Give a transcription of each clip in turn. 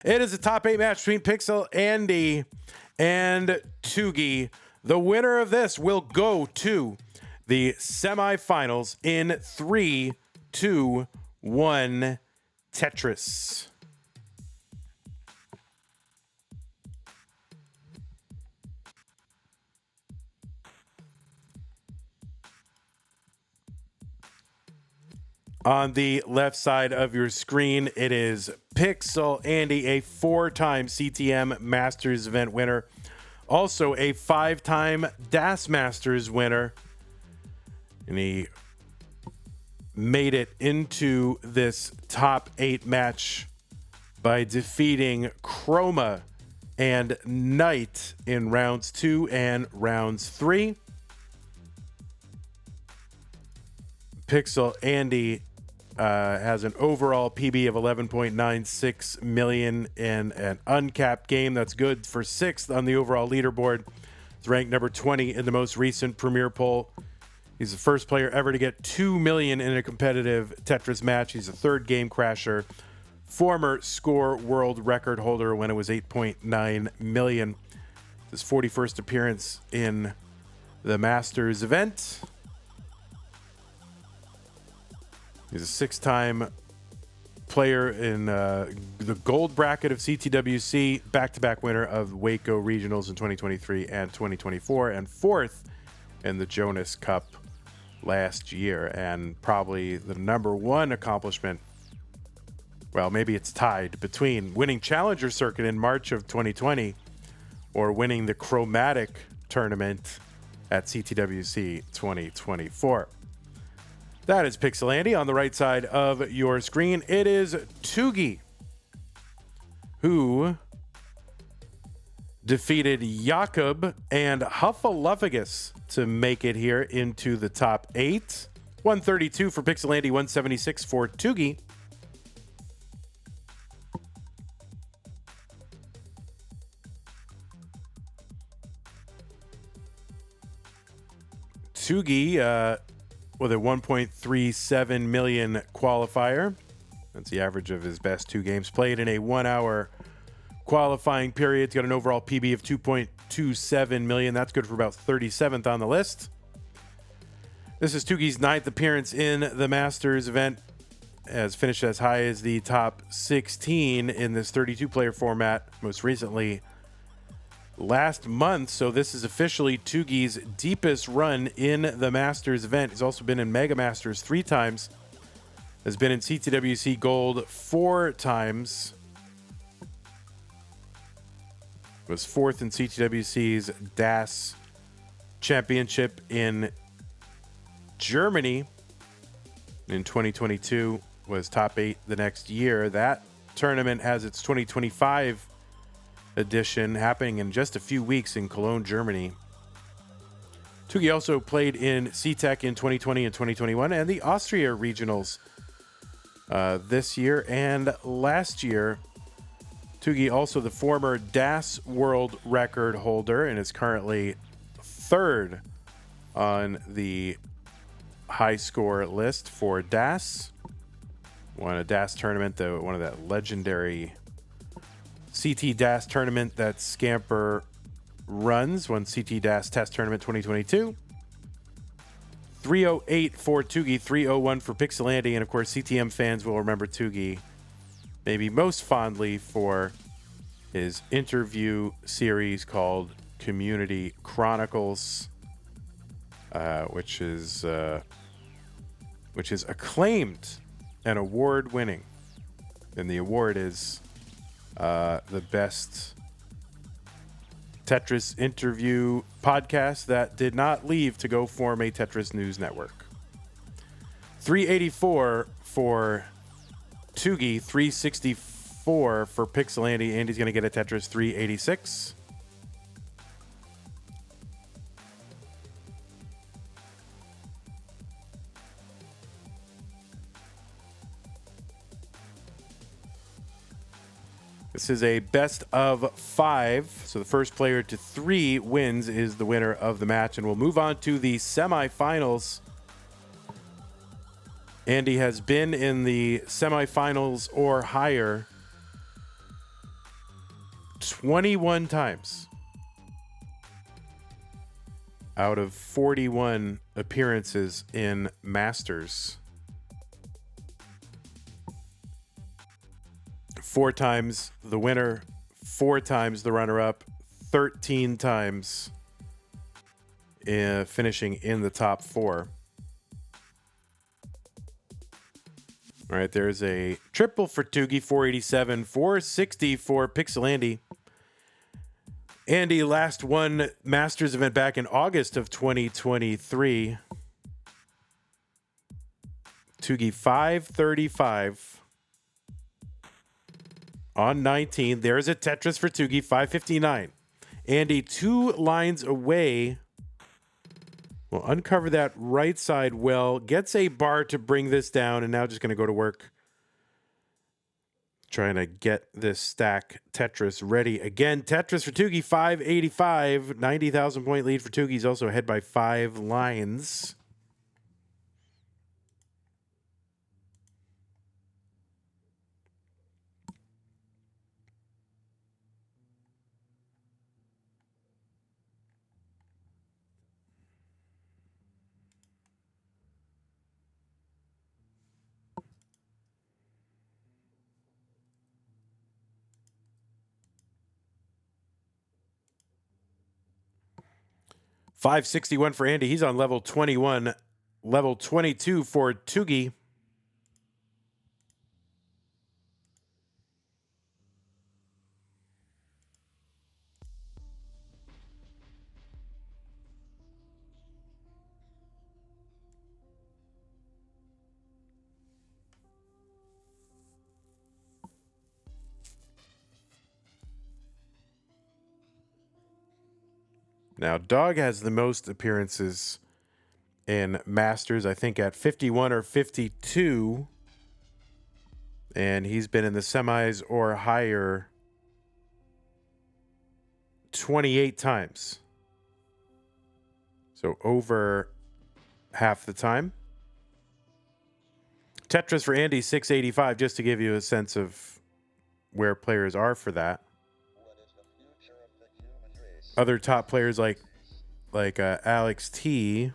It is a top 8 match between Pixel Andy and Tugi. The winner of this will go to the semifinals in 3, 2, 1 Tetris. On the left side of your screen, it is Pixel Andy, a 4-time CTM Masters event winner. Also a 5-time DAS Masters winner. And he made it into this top 8 match by defeating Chroma and Knight in rounds 2 and rounds 3. Pixel Andy has an overall PB of 11.96 million in an uncapped game. That's good for 6th on the overall leaderboard. It's ranked number 20 in the most recent Premier poll. He's the first player ever to get 2 million in a competitive Tetris match. He's a 3rd game crasher, former score world record holder when it was 8.9 million. His 41st appearance in the Masters event. He's a 6-time player in the gold bracket of CTWC, back-to-back winner of Waco Regionals in 2023 and 2024, and 4th in the Jonas Cup last year. And probably the number 1 accomplishment, well, maybe it's tied between winning Challenger Circuit in March of 2020 or winning the Chromatic Tournament at CTWC 2024. That is Pixel Andy. On the right side of your screen, it is Tugi, who defeated Jakob and Huffaluffagus to make it here into the top 8. 132 for Pixel Andy, 176 for Tugi. Tugi, with a 1.37 million qualifier. That's the average of his best 2 games played in a 1-hour qualifying period. He's got an overall PB of 2.27 million. That's good for about 37th on the list. This is Tugi's 9th appearance in the Masters event. Has finished as high as the top 16 in this 32-player format, most recently last month. So this is officially Tugi's deepest run in the Masters event. He's also been in Mega Masters 3 times. Has been in CTWC Gold 4 times. Was 4th in CTWC's DAS Championship in Germany in 2022. Was top 8 the next year. That tournament has its 2025 edition happening in just a few weeks in Cologne, Germany. Tugi also played in CTEC in 2020 and 2021 and the Austria regionals this year and last year. Tugi also the former DAS world record holder and is currently 3rd on the high score list for DAS. Won a DAS tournament, though, one of that legendary CT DAS tournament that Scamper runs. Won CT DAS Test Tournament 2022. 308 for Tugi, 301 for Pixel Andy, and of course CTM fans will remember Tugi maybe most fondly for his interview series called Community Chronicles, which is acclaimed and award-winning, and the award is the best Tetris interview podcast that did not leave to go form a Tetris news network. 384 for Tugi, 364 for Pixel Andy. Andy's going to get a Tetris 386. This is a best of 5. So the first player to 3 wins is the winner of the match. And we'll move on to the semifinals. Andy has been in the semifinals or higher 21 times out of 41 appearances in Masters. 4 times the winner, 4 times the runner-up, 13 times finishing in the top 4. All right, there's a triple for Tugi, 487, 460 for Pixel Andy. Andy last won Masters event back in August of 2023. Tugi 535 on 19. There's a Tetris for Tugi, 559. Andy 2 lines away. We'll uncover that right side well. Gets a bar to bring this down, and now just going to go to work trying to get this stack Tetris ready. Again, Tetris for Tugi, 585. 90,000 point lead for Tugi. He's also ahead by 5 lines. $561 for Andy. He's on level 21. Level 22 for Tugi. Now, Dog has the most appearances in Masters, I think at 51 or 52. And he's been in the semis or higher 28 times. So over half the time. Tetris for Andy, 685, just to give you a sense of where players are for that. Other top players like Alex T,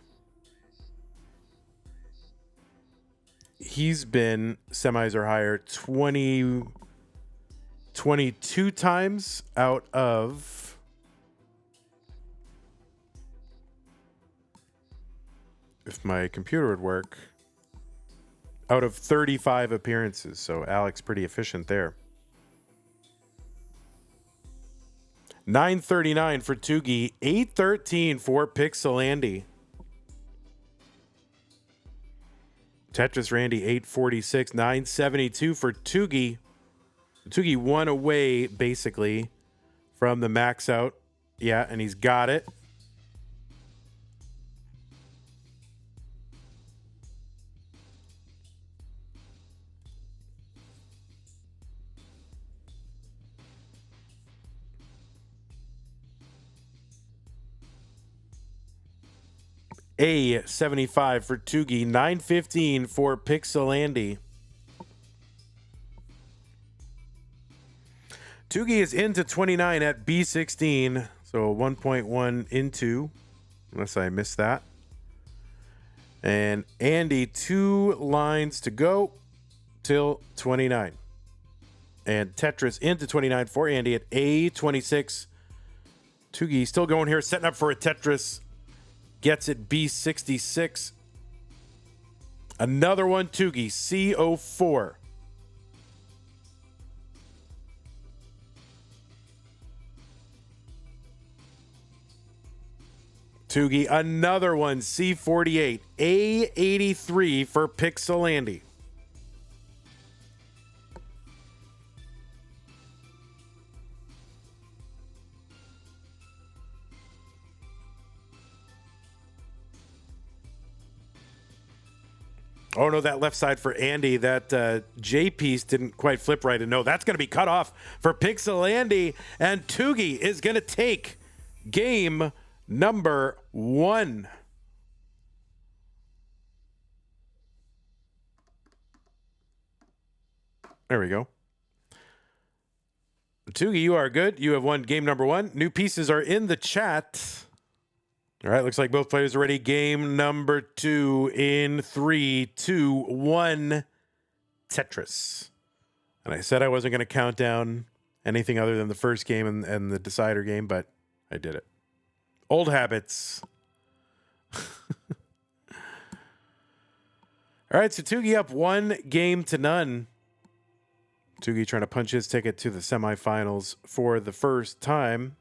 he's been semis or higher 22 times out of if my computer would work, out of 35 appearances. So Alex pretty efficient there. 939 for Tugi, 813 for Pixel Andy. Tetris Randy, 846, 972 for Tugi. Tugi 1 away, basically, from the max out. Yeah, and he's got it. A 75 for Tugi, 915 for Pixel Andy. Tugi is into 29 at B16, so 1.1 into, unless I missed that. And Andy, 2 lines to go till 29. And Tetris into 29 for Andy at A26. Tugi still going here, setting up for a Tetris. Gets it B66. Another one, Tugi, C04. Tugi, another one, C48. A83 for Pixel Andy. Oh, no, that left side for Andy, that J piece didn't quite flip right. And no, that's going to be cut off for Pixel Andy. And Tugi is going to take game number 1. There we go. Tugi, you are good. You have won game number 1. New pieces are in the chat. All right, looks like both players are ready. Game number 2 in 3, 2, 1. Tetris. And I said I wasn't going to count down anything other than the first game and the decider game, but I did it. Old habits. All right, so Tugi up 1-0. Tugi trying to punch his ticket to the semifinals for the first time.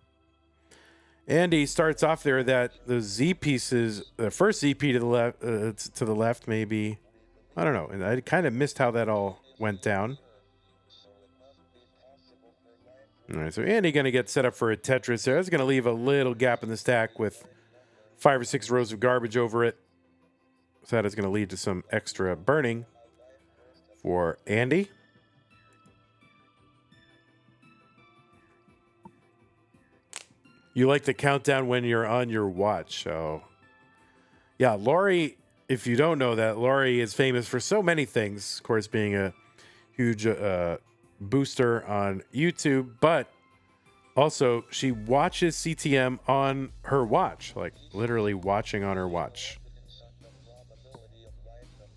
Andy starts off there that the Z pieces, the first ZP to the left, maybe, I don't know. And I kind of missed how that all went down. All right, so Andy going to get set up for a Tetris there. That's going to leave a little gap in the stack with 5 or 6 rows of garbage over it. So that is going to lead to some extra burning for Andy. You like the countdown when you're on your watch. So, yeah, Laurie, if you don't know that, Laurie is famous for so many things. Of course, being a huge booster on YouTube, but also she watches CTM on her watch, like literally watching on her watch,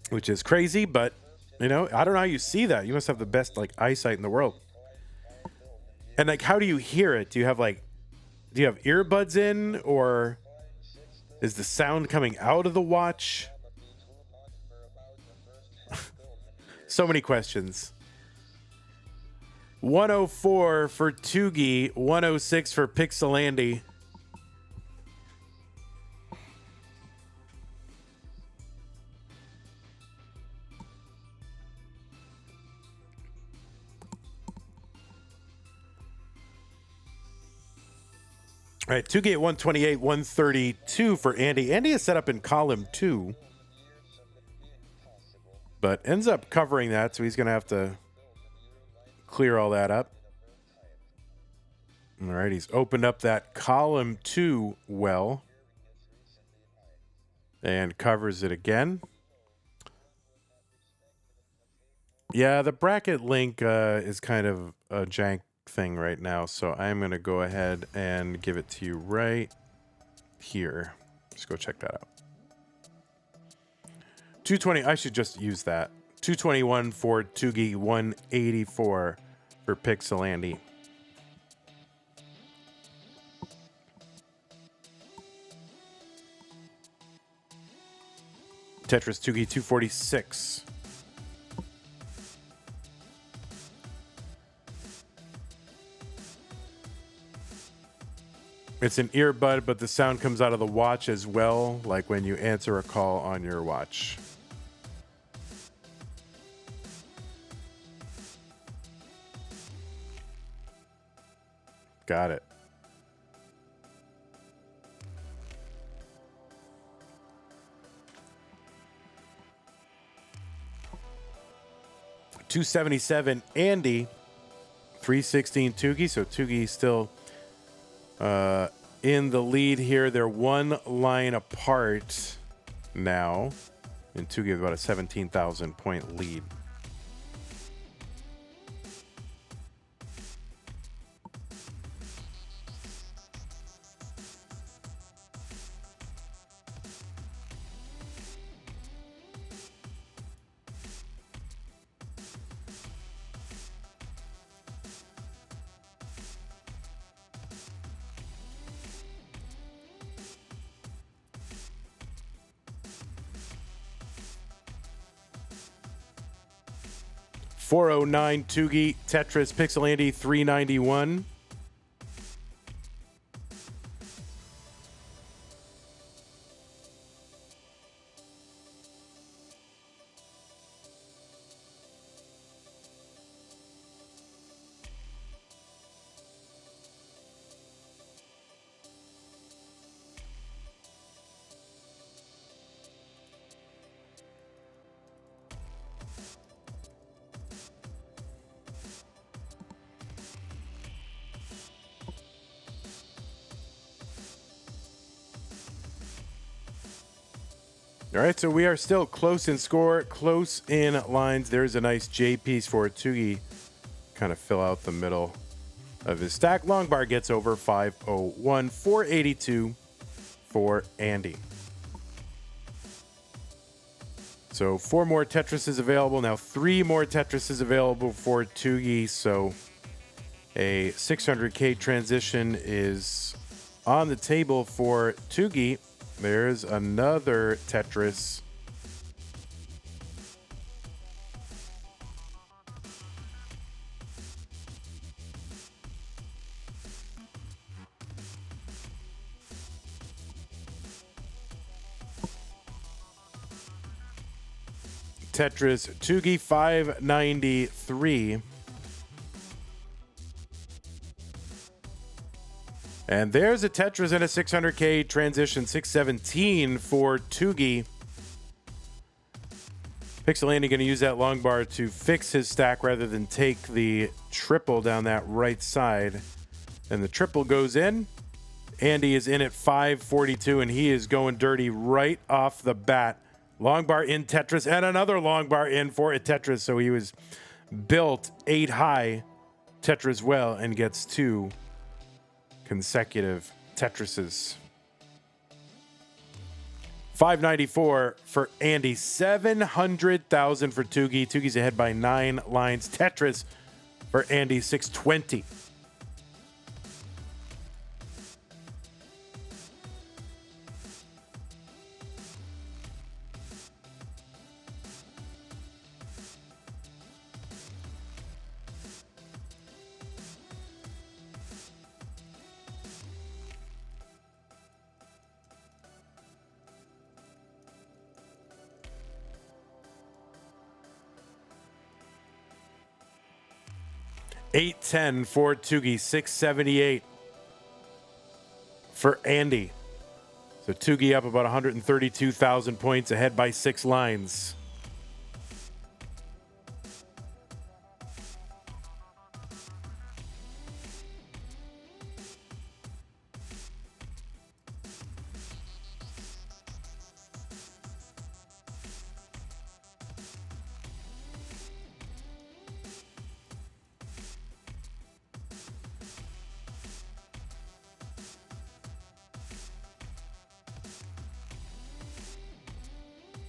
which is crazy. But, you know, I don't know how you see that. You must have the best, like, eyesight in the world. And, like, how do you hear it? Do you have earbuds in, or is the sound coming out of the watch? So many questions. 104 for Tugi, 106 for Pixelandy. All right, Tugi at 128, 132 for Andy. Andy is set up in column 2, but ends up covering that, so he's going to have to clear all that up. All right, he's opened up that column 2 well and covers it again. Yeah, the bracket link is kind of a jank thing right now, so I'm going to go ahead and give it to you right here. Just go check that out. 220, I should just use that. 221 for Tugi, 184 for Pixelandy. Tetris Tugi 246. It's an earbud, but the sound comes out of the watch as well, like when you answer a call on your watch. Got it. $277 Andy, 316 Tugi. So Tugi still in the lead here. They're 1 line apart now, and Tugi has about a 17,000 point lead. $409 Tugi, Tetris, Pixelandy, 391. All right, so we are still close in score, close in lines. There's a nice J piece for Tugi. Kind of fill out the middle. of his stack. Long bar gets over 501, 482 for Andy. So 4 more Tetrises available. Now 3 more Tetrises available for Tugi. So a 600K transition is on the table for Tugi. There's another Tetris. Tetris Tugi 593. And there's a Tetris and a 600K transition, 617 for Tugi. Pixel Andy going to use that long bar to fix his stack rather than take the triple down that right side. And the triple goes in. Andy is in at 542, and he is going dirty right off the bat. Long bar in Tetris, and another long bar in for a Tetris. So he was built 8 high Tetris well and gets 2 consecutive Tetrises. 594 for Andy, 700,000 for Tugi. Tugi's ahead by 9 lines. Tetris for Andy, 620. $810 for Tugi, $678 for Andy. So Tugi up about 132,000 points, ahead by 6 lines.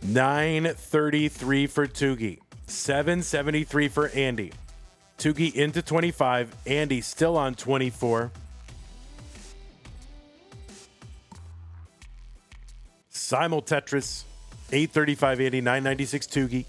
$933 for Tugi, $773 for Andy. Tugi into 25, Andy still on 24. Simul Tetris, $835 Andy, $996 Tugi.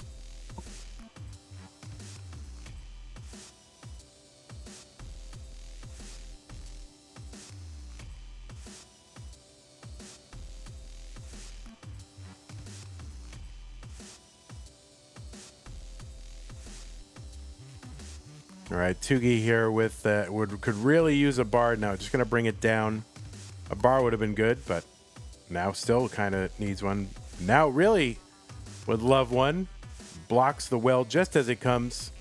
All right, Tugi here with could really use a bar now. Just gonna bring it down. A bar would have been good, but now still kind of needs one. Now really would love one. Blocks the well just as it comes.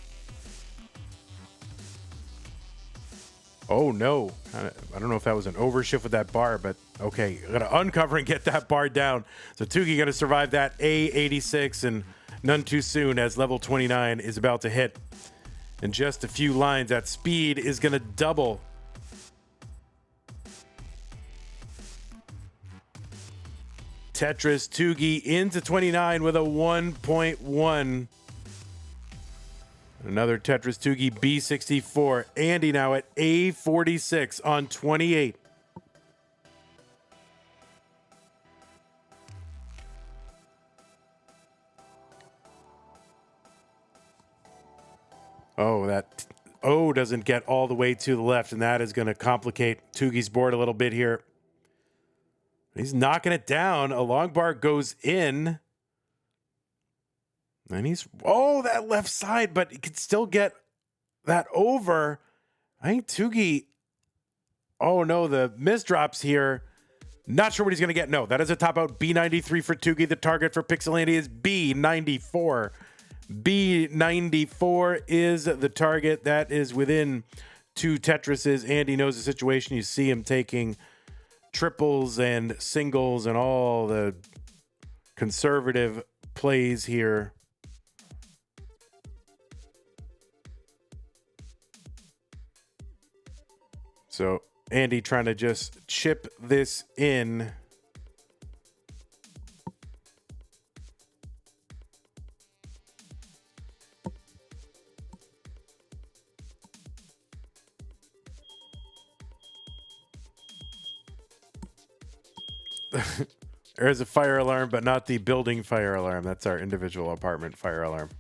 Oh no! I don't know if that was an overshift with that bar, but okay, gonna uncover and get that bar down. So Tugi gonna survive that A86 and none too soon, as level 29 is about to hit. In just a few lines, that speed is going to double. Tetris Tugi into 29 with a 1.1. Another Tetris Tugi B64. Andy now at A46 on 28. Oh, that O doesn't get all the way to the left, and that is going to complicate Tugi's board a little bit here. He's knocking it down. A long bar goes in. And he's... Oh, that left side, but he can still get that over. I think Tugi... Oh, no, the misdrops here. Not sure what he's going to get. No, that is a top out. B93 for Tugi. The target for Pixel Andy is B94. B94 is the target. That is within 2 Tetrises. Andy knows the situation. You see him taking triples and singles and all the conservative plays here. So Andy trying to just chip this in. There's a fire alarm, but not the building fire alarm. That's our individual apartment fire alarm.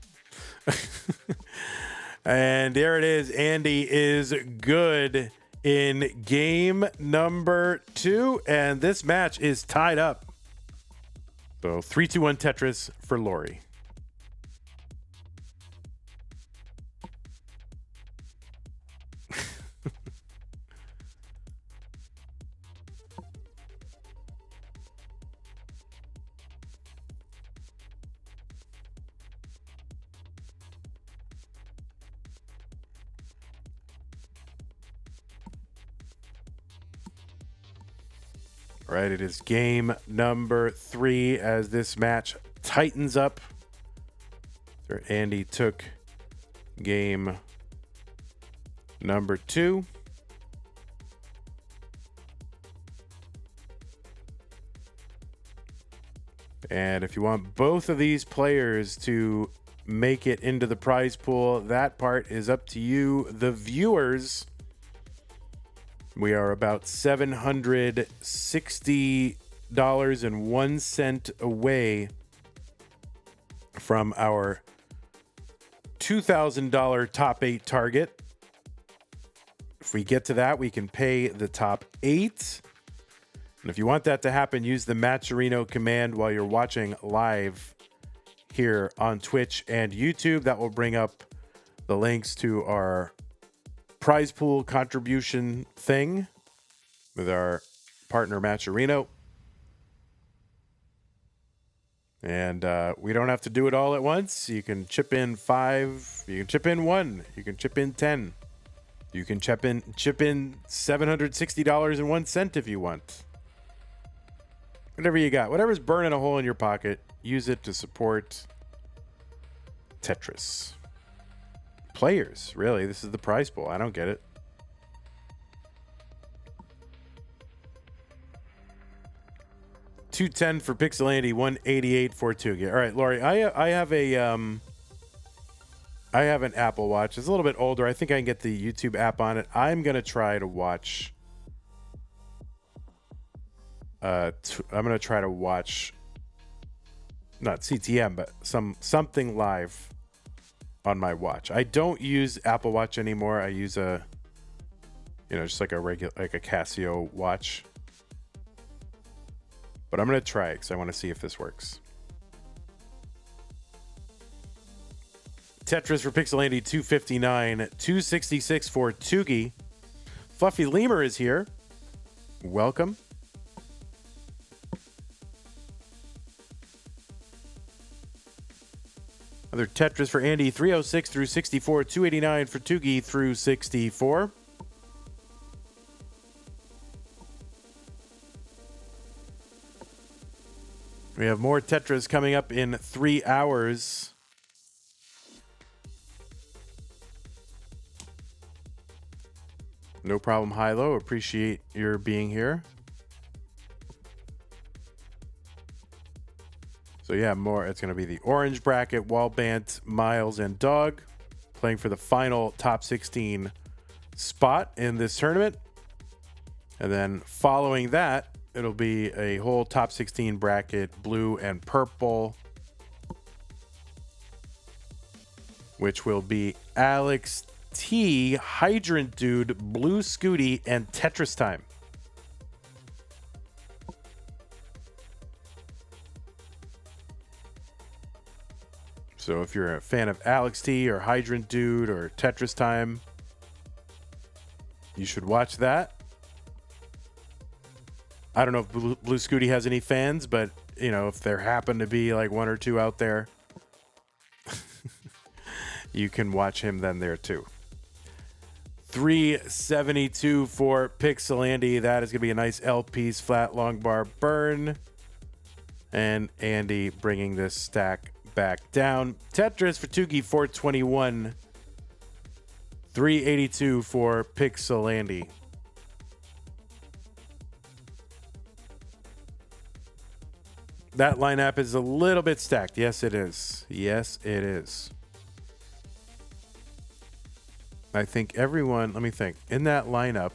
And there it is. Andy is good in game number 2. And this match is tied up. So 3-2-1 Tetris for Lori. All right, it is game number 3 as this match tightens up. So Andy took game number 2. And if you want both of these players to make it into the prize pool, that part is up to you, the viewers. We are about $760.01 away from our $2,000 top 8 target. If we get to that, we can pay the top 8. And if you want that to happen, use the Matcherino command while you're watching live here on Twitch and YouTube. That will bring up the links to our prize pool contribution thing with our partner Matcherino. And we don't have to do it all at once. You can chip in 5, you can chip in 1, you can chip in 10. You can chip in $760.01 if you want. Whatever you got, whatever's burning a hole in your pocket, use it to support Tetris. Players, really, this is the prize pool. I don't get it. $210 for Pixelandy, $188 for Tugi. All right, Lori, I have an Apple Watch. It's a little bit older. I think I can get the YouTube app on it. I'm gonna try to watch. I'm gonna try to watch, not CTM, but something live on my watch. I don't use Apple Watch anymore. I use just like a regular, like a Casio watch. But I'm gonna try it because I want to see if this works. Tetris for Pixelandy, $259, $266 for Tugi. Fluffy Lemur is here. Welcome. Another Tetris for Andy, 306 through 64, 289 for Tugi through 64. We have more Tetris coming up in 3 hours. No problem, Hilo. Appreciate your being here. So yeah, more. It's going to be the orange bracket, Wallbant, Miles, and Dog playing for the final top 16 spot in this tournament. And then following that, it'll be a whole top 16 bracket, blue and purple, which will be Alex T, Hydrant Dude, Blue Scooty, and Tetris Time. So if you're a fan of Alex T or Hydrant Dude or Tetris Time, you should watch that. I don't know if Blue Scooty has any fans, but if there happen to be like 1 or 2 out there, you can watch him then there too. 372 for Pixelandy. That is going to be a nice L-piece flat long bar burn. And Andy bringing this stack back down. Tetris for Tugi, 421. 382 for Pixelandy. That lineup is a little bit stacked. Yes, it is. Yes, it is. I think everyone, let me think, in that lineup,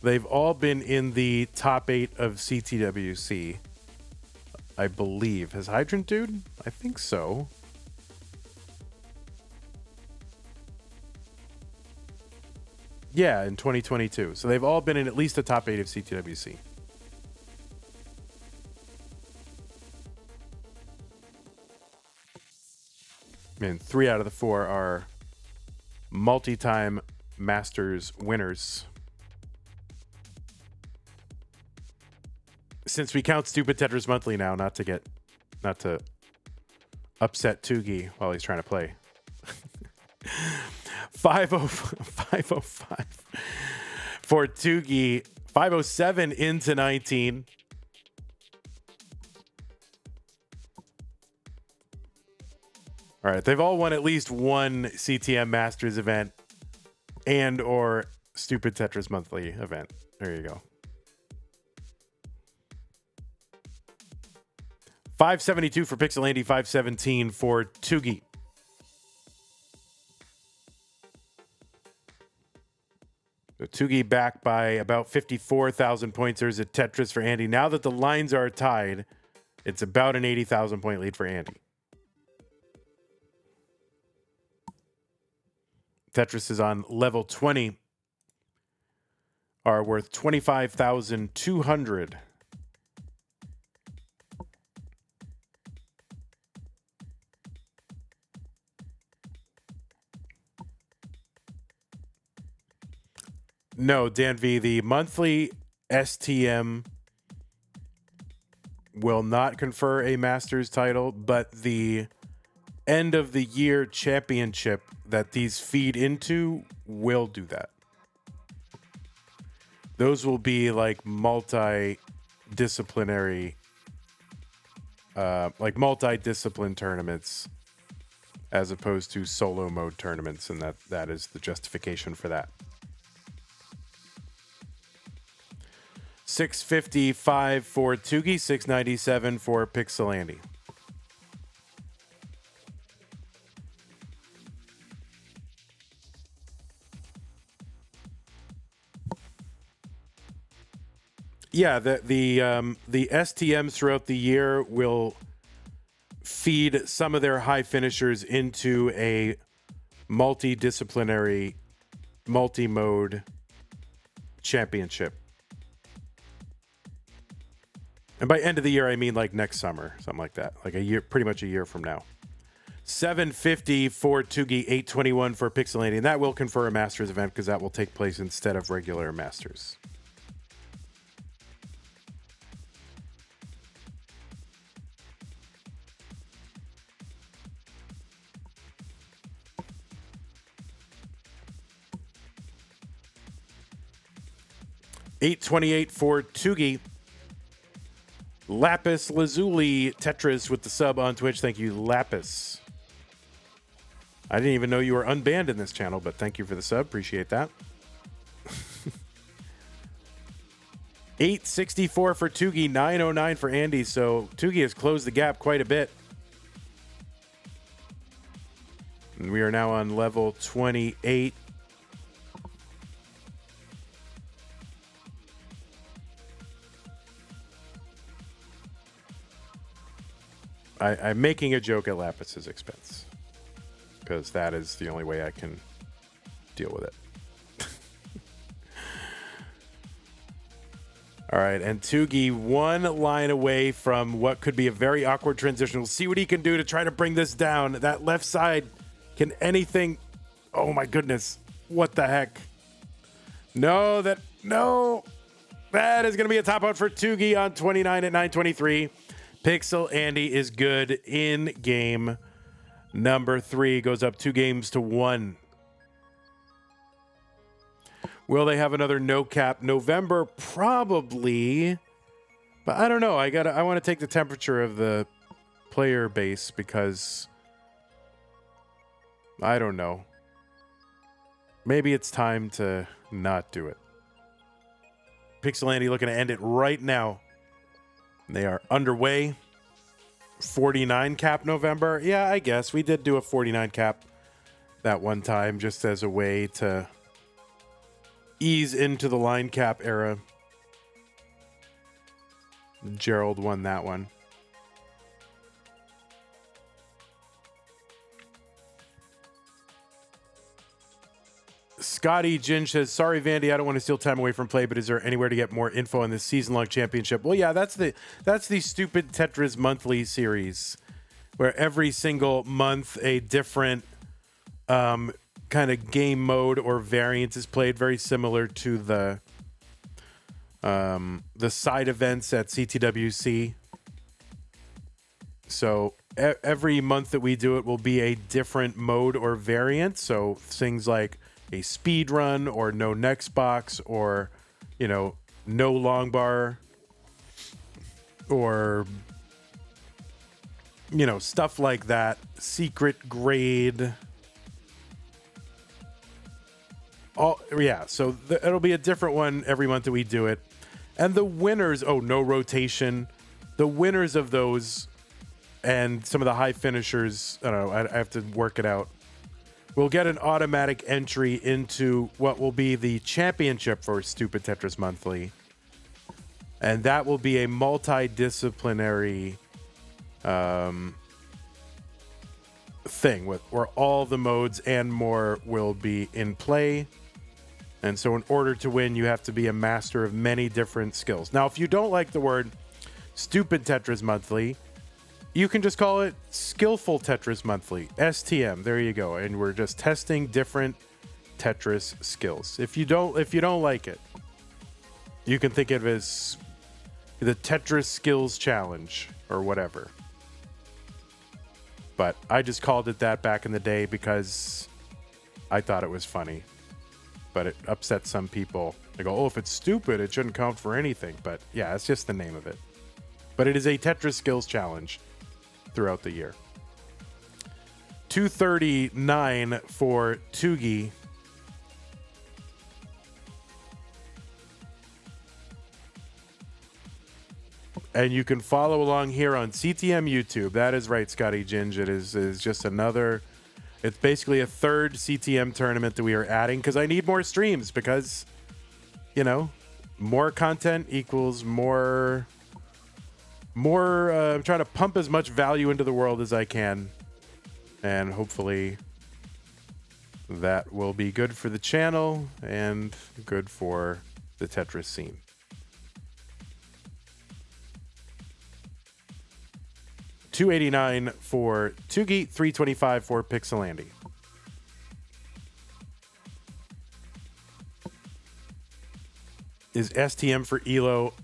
they've all been in the top 8 of CTWC, I believe. Has Hydrant Dude? I think so. Yeah, in 2022. So they've all been in at least the top 8 of CTWC. And 3 out of the 4 are multi-time Masters winners. Since we count Stupid Tetris Monthly now, not to upset Tugi while he's trying to play. 505 for Tugi. 507 into 19. All right, they've all won at least one CTM Masters event and or Stupid Tetris Monthly event. There you go. 572 for Pixel Andy, 517 for Tugi. So Tugi back by about 54,000 points. There's a Tetris for Andy. Now that the lines are tied, it's about an 80,000 point lead for Andy. Tetris is on level 20. Are worth 25,200. No, Dan V, the monthly STM will not confer a Masters title, but the end of the year championship that these feed into will do that. Those will be like multi-disciplinary, multi-discipline tournaments as opposed to solo mode tournaments, and that is the justification for that. 655 for Tugi, 697 for Pixel Andy. Yeah, the STMs throughout the year will feed some of their high finishers into a multidisciplinary, multi-mode championship. And by end of the year, I mean like next summer, something like that. Like a year, pretty much a year from now. 750 for Tugi, 821 for Pixel Andy. And that will confer a Masters event because that will take place instead of regular Masters. $828 for Tugi. Lapis Lazuli Tetris with the sub on Twitch. Thank you, Lapis. I didn't even know you were unbanned in this channel, but thank you for the sub. Appreciate that. 864 for Tugi, 909 for Andy. So Tugi has closed the gap quite a bit. And we are now on level 28. I'm making a joke at Lapis's expense because that is the only way I can deal with it. All right, and Tugi one line away from what could be a very awkward transition. We'll see what he can do to try to bring this down. That left side, can anything... Oh my goodness, what the heck? No, that is going to be a top out for Tugi on 29 at 923. Pixel Andy is good in game number 3. Goes up 2 games to 1. Will they have another no cap November? Probably. But I don't know. I want to take the temperature of the player base because I don't know. Maybe it's time to not do it. Pixel Andy looking to end it right now. They are underway. 49 cap November. Yeah, I guess we did do a 49 cap that one time just as a way to ease into the line cap era. Gerald won that one. Scotty Ginge says, sorry, Vandy, I don't want to steal time away from play, but is there anywhere to get more info on this season-long championship? Well, yeah, that's the stupid Tetris Monthly series, where every single month a different kind of game mode or variant is played, very similar to the side events at CTWC. So every month that we do it will be a different mode or variant. So things like a speed run or no next box or, no long bar or, stuff like that. Secret grade. So it'll be a different one every month that we do it. And the winners, no rotation. The winners of those and some of the high finishers, I don't know, I have to work it out. We'll get an automatic entry into what will be the championship for Stupid Tetris Monthly. And that will be a multidisciplinary thing where all the modes and more will be in play. And so in order to win, you have to be a master of many different skills. Now, if you don't like the word Stupid Tetris Monthly, you can just call it Skillful Tetris Monthly, STM. There you go. And we're just testing different Tetris skills. If you don't like it, you can think of it as the Tetris Skills Challenge or whatever. But I just called it that back in the day because I thought it was funny. But it upsets some people. They go, if it's stupid, it shouldn't count for anything. But yeah, it's just the name of it. But it is a Tetris Skills Challenge throughout the year. 239 for Tugi. And you can follow along here on CTM YouTube. That is right, Scotty Ginge. It is just another... It's basically a third CTM tournament that we are adding because I need more streams because, more content equals more... I'm trying to pump as much value into the world as I can. And hopefully that will be good for the channel and good for the Tetris scene. $289 for Tugi, $325 for Pixelandy. Is STM for ELO?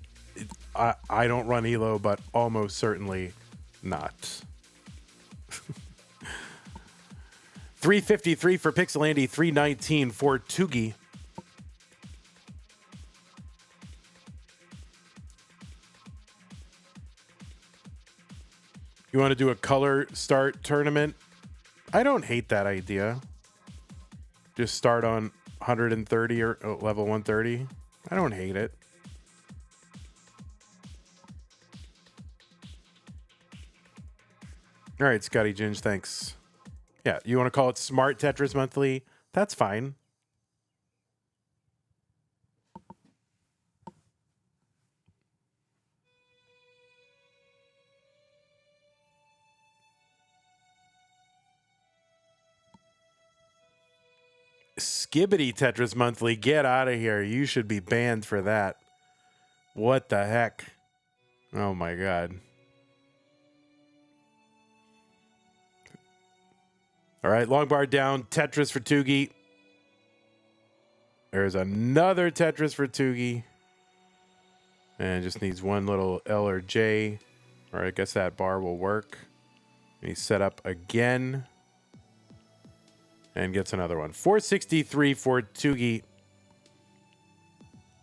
I don't run ELO, but almost certainly not. $353 for Pixelandy, $319 for Tugi. You want to do a color start tournament? I don't hate that idea. Just start on 130 or level 130. I don't hate it. All right, Scotty Ginge, thanks. Yeah, you want to call it Smart Tetris Monthly? That's fine. Skibbity Tetris Monthly, get out of here. You should be banned for that. What the heck? Oh my God. All right, long bar down, Tetris for Tugi. There's another Tetris for Tugi. And just needs one little L or J. Or I guess that bar will work. And he's set up again. And gets another one. 463 for Tugi.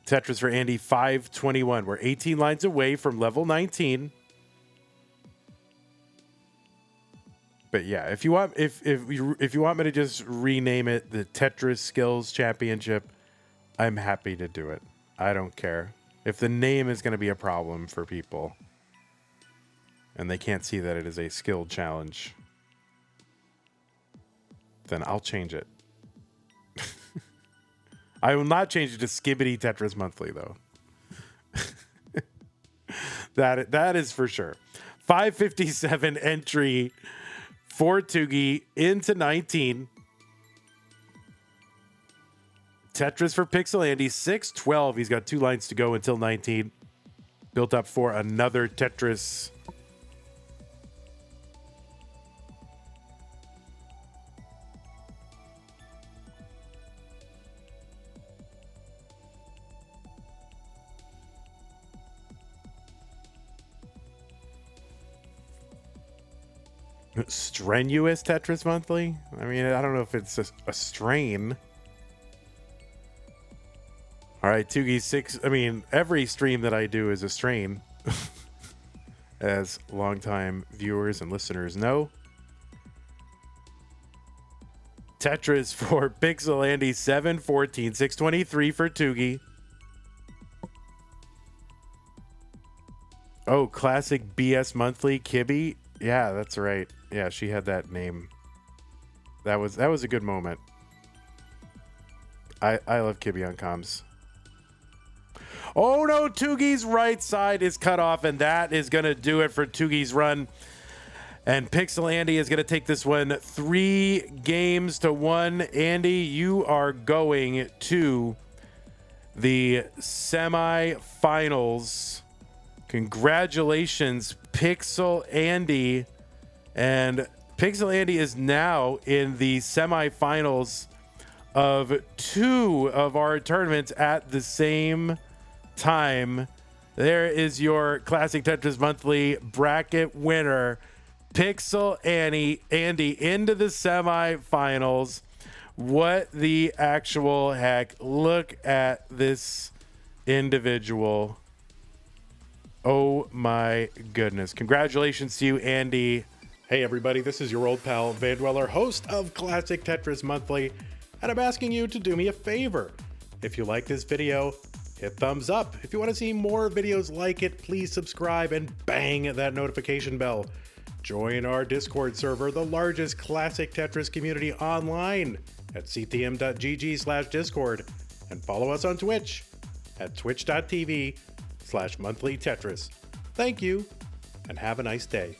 Tetris for Andy, 521. We're 18 lines away from level 19. But yeah, if you want me to just rename it the Tetris Skills Championship, I'm happy to do it. I don't care. If the name is going to be a problem for people, and they can't see that it is a skill challenge, then I'll change it. I will not change it to Skibbity Tetris Monthly, though. That is for sure. 557 entry for Tugi into 19. Tetris for Pixel Andy, 612. He's got 2 lines to go until 19. Built up for another Tetris. Strenuous Tetris Monthly? I mean, I don't know if it's a strain. All right, Tugi 6. I mean, every stream that I do is a strain, as longtime viewers and listeners know. Tetris for Pixel Andy, 714, 623 for Tugi. Oh, classic BS Monthly, Kibby. Yeah, that's right. Yeah, she had that name. That was a good moment. I love Kibby on comms. Oh no, Tugi's right side is cut off, and that is going to do it for Tugi's run. And Pixel Andy is going to take this one 3-1. Andy, you are going to the semifinals. Congratulations, Pixel Andy. And Pixel Andy is now in the semifinals of 2 of our tournaments at the same time. There is your Classic Tetris Monthly bracket winner, Pixel Andy into the semifinals. What the actual heck? Look at this individual. Oh my goodness. Congratulations to you, Andy. Hey everybody, this is your old pal Vandweller, host of Classic Tetris Monthly, and I'm asking you to do me a favor. If you like this video, hit thumbs up. If you want to see more videos like it, please subscribe and bang that notification bell. Join our Discord server, the largest Classic Tetris community online, at ctm.gg/discord, and follow us on Twitch at twitch.tv/monthlytetris. Thank you, and have a nice day.